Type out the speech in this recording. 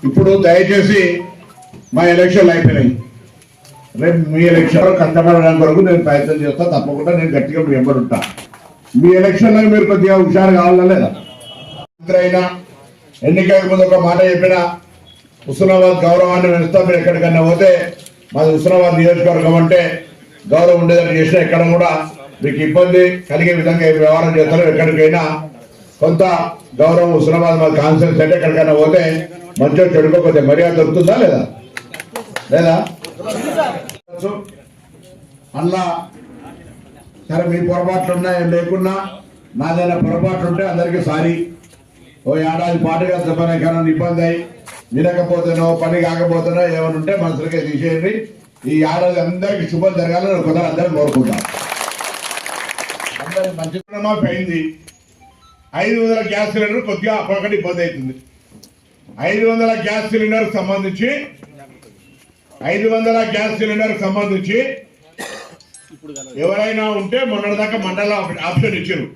ఇప్పుడు దయచేసి మా ఎలక్షన్లు అయిపోయినాయి. రేపు మీ ఎలక్షన్ కష్టపడడానికి కొరకు నేను ప్రయత్నం చేస్తా. తప్పకుండా నేను గట్టిగా మీ వెంబడి ఉంటా. మీ ఎలక్షన్లో మీరు కొద్దిగా హుషారు కావాలా లేదా? అయినా ఎన్నికలకు ముందు ఒక మాట చెప్పిన, హుస్నాబాద్ గౌరవాన్ని పెంచుతా. మీరు ఎక్కడికన్నా పోతే మాది హుస్నాబాద్ నియోజకవర్గం అంటే గౌరవం ఉండేదని చేసినా ఎక్కడ కూడా మీకు ఇబ్బంది కలిగే విధంగా వ్యవహారం చేస్తారు. ఎక్కడికైనా కొంత గౌరవం హుస్నాబాద్ మాది కాన్సెన్స్ అంటే ఎక్కడికైనా పోతే మంచిగా చెడుకో కొద్దిగా మర్యాద దొరుకుతుందా లేదా? లేదా అలా సరే మీ పొరపాట్లు ఉన్నాయి లేకున్నా నాదైనా పొరపాట్లు ఉంటే అందరికీ సారీ. ఓ ఏడాది పాటుగా చెప్పనకన్నా ఇబ్బంది అయి వినకపోతేనో పని కాకపోతేనో ఏమైనా ఉంటే మనసులకే తీసేయండి. ఈ ఏడాది అందరికీ శుభం జరగాలని కొందరు అందరికీ కోరుకుంటాం. అందరికి మంచి అయింది. 500 గ్యాస్ సిలిండర్ కొద్దిగా అప్పటికటి ఇబ్బంది అవుతుంది. 500 గ్యాస్ సిలిండర్ సంబంధించి 500 గ్యాస్ సిలిండర్ సంబంధించి ఎవరైనా ఉంటే మొన్నటిదాకా మండల ఆప్షన్ ఇచ్చారు.